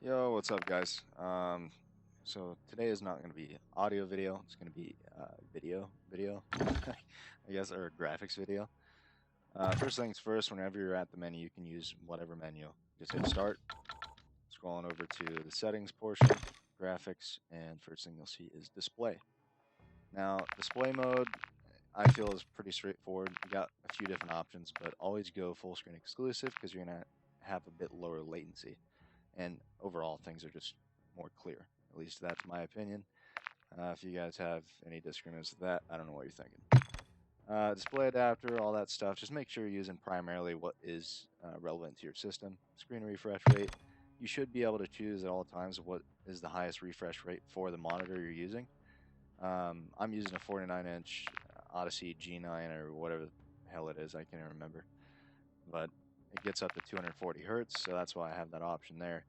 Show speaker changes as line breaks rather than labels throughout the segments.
Yo, what's up, guys? So today is not going to be audio video. It's going to be video, I guess, or graphics video. First things first, whenever you're at the menu, you can use whatever menu. Just hit start, scrolling over to the settings portion, graphics, and first thing you'll see is display. Now, display mode, I feel is pretty straightforward. You got a few different options, but always go full screen exclusive because you're going to have a bit lower latency. And overall, things are just more clear. At least that's my opinion. If you guys have any disagreements with that, I don't know what you're thinking. Display adapter, all that stuff. Just make sure you're using primarily what is relevant to your system. Screen refresh rate. You should be able to choose at all times what is the highest refresh rate for the monitor you're using. I'm using a 49-inch Odyssey G9 or whatever the hell it is. I can't even remember. But it gets up to 240 hertz, so that's why I have that option there.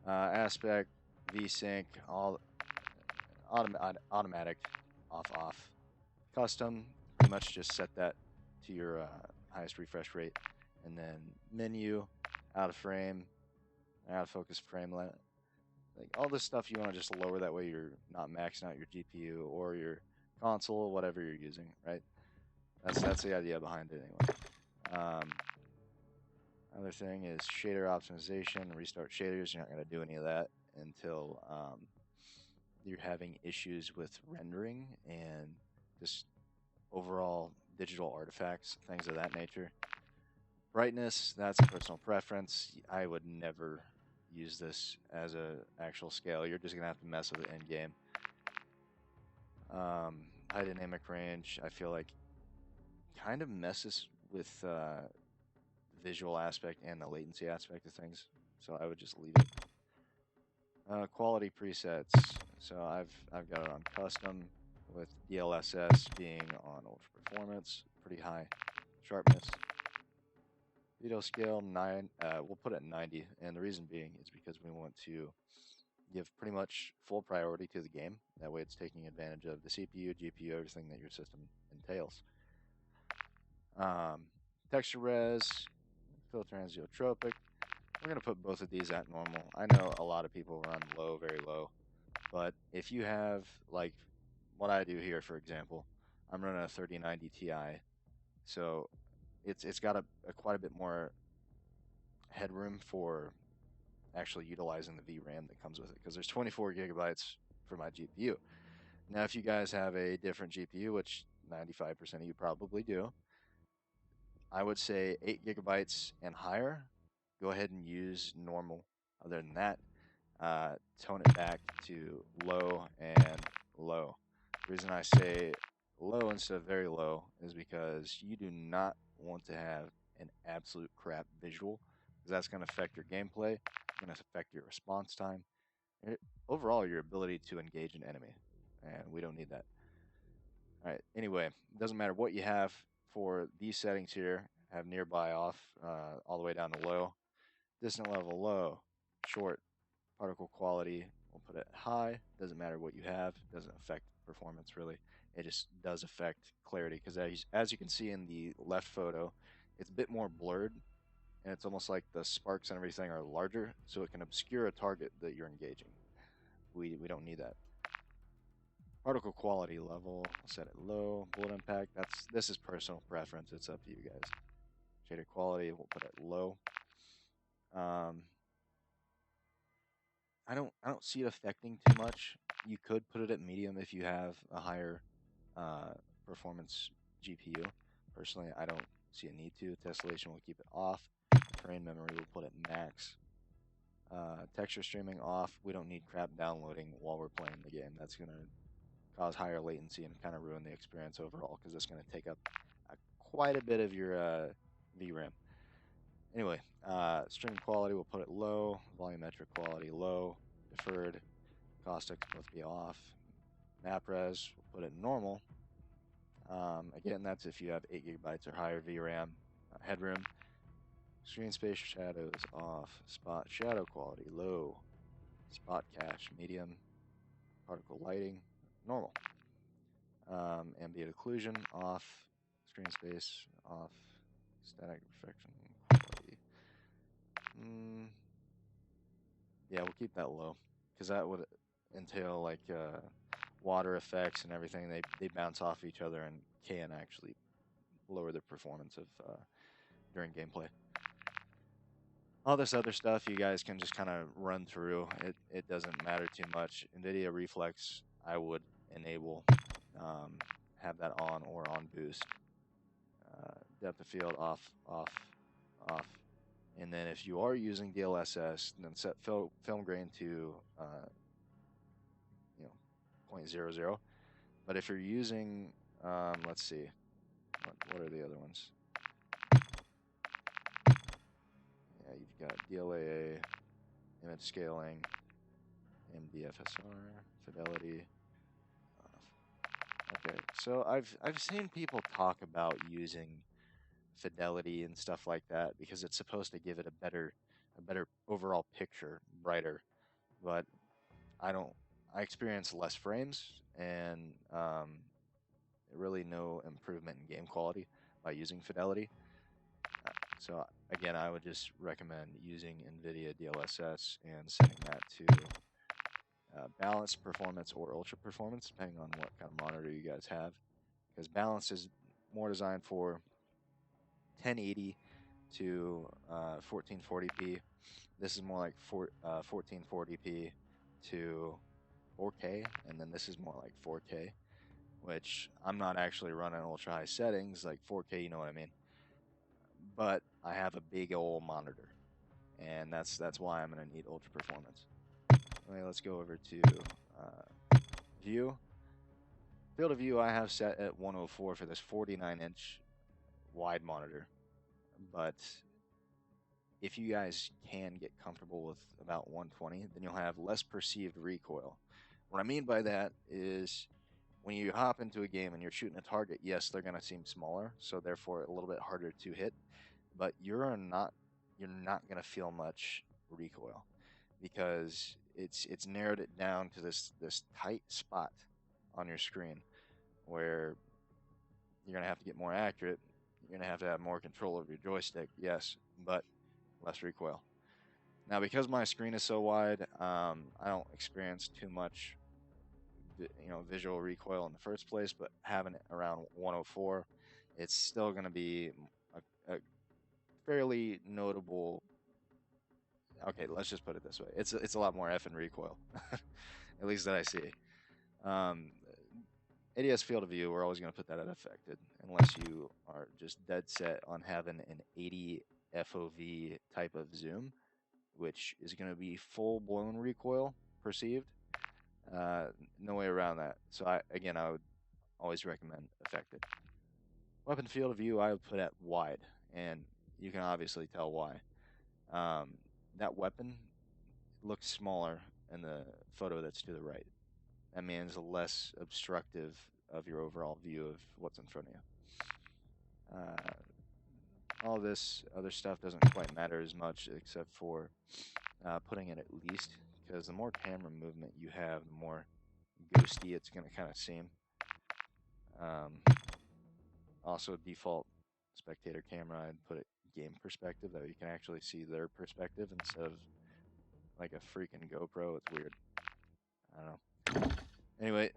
Aspect, VSync, all automatic, off. Custom, pretty much just set that to your highest refresh rate. And then menu, out of frame, out of focus frame, like all this stuff you want to just lower, that way you're not maxing out your GPU or your console, whatever you're using, right? That's the idea behind it anyway. Other thing is shader optimization, restart shaders. You're not going to do any of that until you're having issues with rendering and just overall digital artifacts, things of that nature. Brightness, that's personal preference. I would never use this as a actual scale. You're just going to have to mess with it in game. High dynamic range, I feel like kind of messes with visual aspect and the latency aspect of things, so I would just leave it. Quality presets, so I've got it on custom with DLSS being on ultra performance, pretty high sharpness. Video scale 9, we'll put it at 90, and the reason being is because we want to give pretty much full priority to the game. That way, it's taking advantage of the CPU, GPU, everything that your system entails. Texture res, filter anechotropic. We're going to put both of these at normal. I know a lot of people run low, very low, but if you have, like what I do here, for example, I'm running a 3090 Ti, so it's got a quite a bit more headroom for actually utilizing the VRAM that comes with it, because there's 24 gigabytes for my GPU. Now, if you guys have a different GPU, which 95% of you probably do, I would say 8 gigabytes and higher, go ahead and use normal. Other than that, tone it back to low and low. The reason I say low instead of very low is because you do not want to have an absolute crap visual, because that's going to affect your gameplay, it's going to affect your response time, and overall your ability to engage an enemy, and we don't need that. All right, anyway, it doesn't matter what you have for these settings here. Have nearby off, all the way down to low. Distant level low, short. Particle quality, we'll put it high. Doesn't matter what you have. Doesn't affect performance really. It just does affect clarity, because as you can see in the left photo, it's a bit more blurred, and it's almost like the sparks and everything are larger, so it can obscure a target that you're engaging. We don't need that. Particle quality level, I'll set it low. Bullet impact, this is personal preference. It's up to you guys. Shader quality, we'll put it low. I don't see it affecting too much. You could put it at medium if you have a higher performance GPU. Personally, I don't see a need to. Tessellation will keep it off. Terrain memory will put it max. Texture streaming off. We don't need crap downloading while we're playing the game. That's going to cause higher latency and kind of ruin the experience overall, because it's going to take up quite a bit of your VRAM. Anyway, stream quality, we'll put it low. Volumetric quality, low. Deferred, caustics both be off. Map res, we'll put it normal. Again, that's if you have 8 gigabytes or higher VRAM. Headroom, screen space shadows off. Spot shadow quality, low. Spot cache, medium. Particle lighting, normal. Ambient occlusion, off. Screen space, off. Static reflection quality. Yeah, we'll keep that low because that would entail like water effects and everything. They bounce off each other and can actually lower the performance of during gameplay. All this other stuff you guys can just kind of run through. It doesn't matter too much. NVIDIA Reflex, I would enable, um, have that on or on boost. Depth of field off, off, off. And then if you are using DLSS, then set film grain to you know 0.00. But if you're using, let's see, what are the other ones? Yeah, you've got DLAA, image scaling, MDFSR, fidelity. Okay, so I've seen people talk about using fidelity and stuff like that because it's supposed to give it a better overall picture, brighter. But I don't. I experience less frames and really no improvement in game quality by using fidelity. So again, I would just recommend using NVIDIA DLSS and setting that to balanced performance or ultra performance, depending on what kind of monitor you guys have. Because balance is more designed for 1080 to 1440p. This is more like 1440p to 4K, and then this is more like 4K, which I'm not actually running ultra high settings like 4K, you know what I mean? But I have a big old monitor, and that's why I'm gonna need ultra performance. Okay, let's go over to view. Field of view I have set at 104 for this 49-inch wide monitor, but if you guys can get comfortable with about 120, then you'll have less perceived recoil. What I mean by that is when you hop into a game and you're shooting a target, yes, they're going to seem smaller, so therefore a little bit harder to hit, but you're not going to feel much recoil because it's narrowed it down to this tight spot on your screen where you're going to have to get more accurate. You're going to have more control over your joystick, yes, but less recoil. Now, because my screen is so wide, I don't experience too much, visual recoil in the first place. But having it around 104, it's still going to be a fairly notable. Okay, let's just put it this way: it's a lot more effing recoil, at least that I see. Um, ADS field of view, we're always going to put that at affected, unless you are just dead set on having an 80 FOV type of zoom, which is going to be full blown recoil perceived. No way around that. So I would always recommend affected. Weapon field of view I would put at wide, and you can obviously tell why. Um, that weapon looks smaller in the photo that's to the right. That means less obstructive of your overall view of what's in front of you. All this other stuff doesn't quite matter as much, except for putting it at least, because the more camera movement you have, the more ghosty it's going to kind of seem. Also, default spectator camera, I'd put it game perspective, that you can actually see their perspective instead of like a freaking GoPro. It's weird. I don't know. Anyway,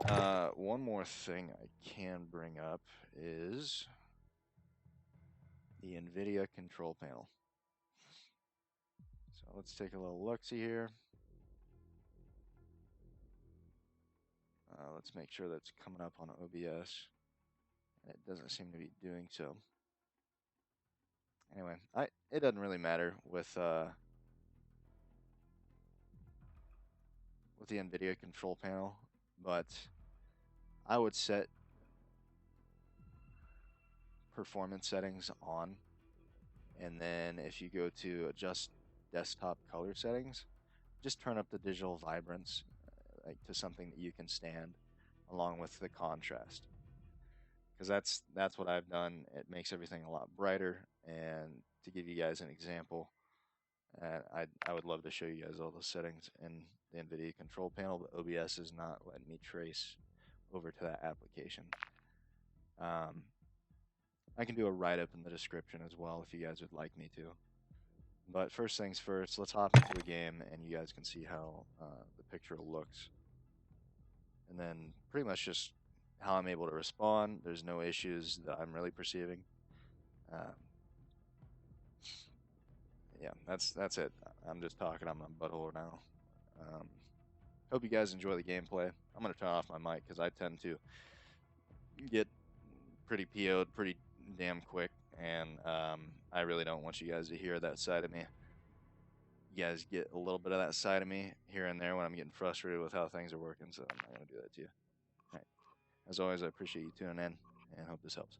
one more thing I can bring up is the NVIDIA control panel. So let's take a little look-see here. Let's make sure that's coming up on OBS. It doesn't seem to be doing so. Anyway, it doesn't really matter with the NVIDIA control panel, but I would set performance settings on, and then if you go to adjust desktop color settings, just turn up the digital vibrance like to something that you can stand, along with the contrast, because that's what I've done. It makes everything a lot brighter. And to give you guys an example, I would love to show you guys all the settings in the NVIDIA control panel, but OBS is not letting me trace over to that application. I can do a write-up in the description as well if you guys would like me to. But first things first, let's hop into a game and you guys can see how the picture looks. And then pretty much just how I'm able to respond. There's no issues that I'm really perceiving. Um, yeah, that's it. I'm just talking on my butthole now. Um, hope you guys enjoy the gameplay. I'm gonna turn off my mic because I tend to get pretty PO'd pretty damn quick, and I really don't want you guys to hear that side of me. You guys get a little bit of that side of me here and there when I'm getting frustrated with how things are working, so I'm not gonna do that to you. All right. As always, I appreciate you tuning in and hope this helps.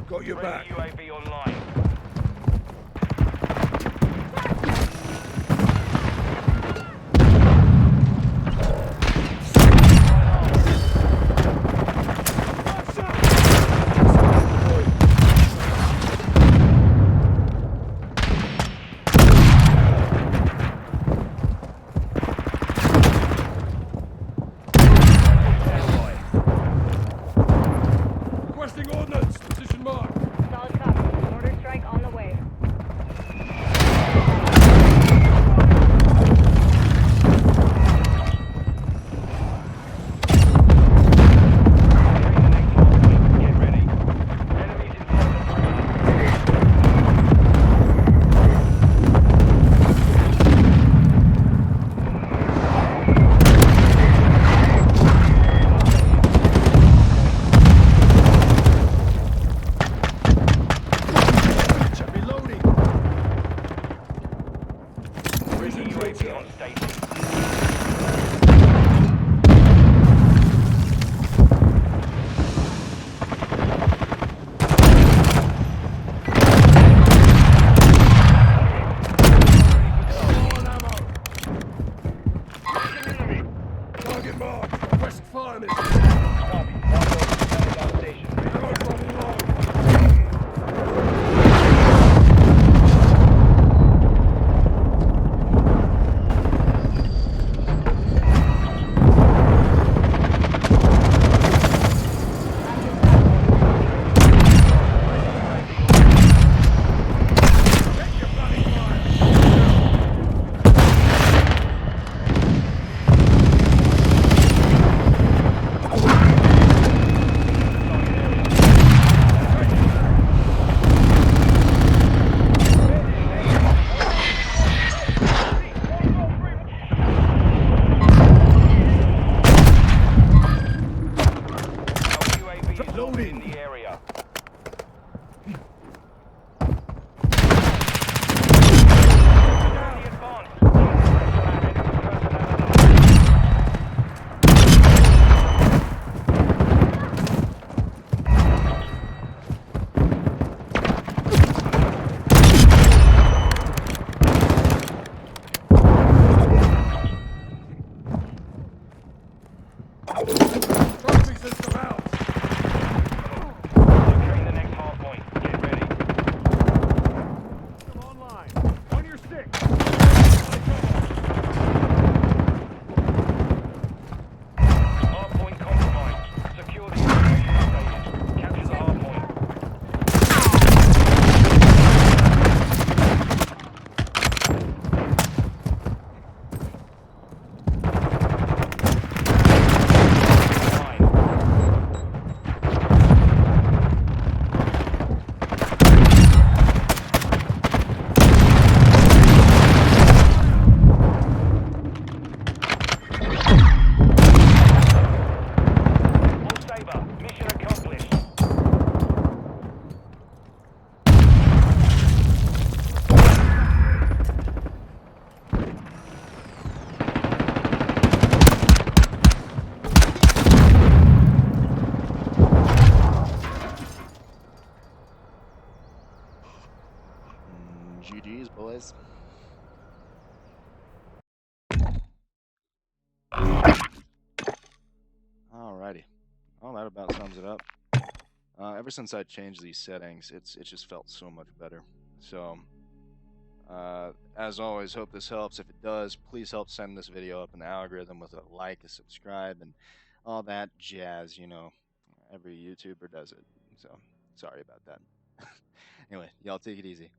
Got your back.
UAV online.
Requesting ordnance. Position mark.
Solid copy. Mortar strike on the way.
Get ready. Enemies inside the perimeter.
Reloading.
UAV on station.
Target marked. Request fire mission.
Copy. Ammo
dropping low.
UAV is
Loading.
in the area.
Trophy system out.
Locating the next hard point. Get ready.
System online. On your stick.
Hard point compromised. Secure the information updated. Capture the hard point. Mission accomplished.
GG's, boys. Alrighty. Well, that about sums it up. Ever since I changed these settings, it just felt so much better. So, as always, hope this helps. If it does, please help send this video up in the algorithm with a like, a subscribe, and all that jazz. You know, every YouTuber does it. So, sorry about that. Anyway, y'all take it easy.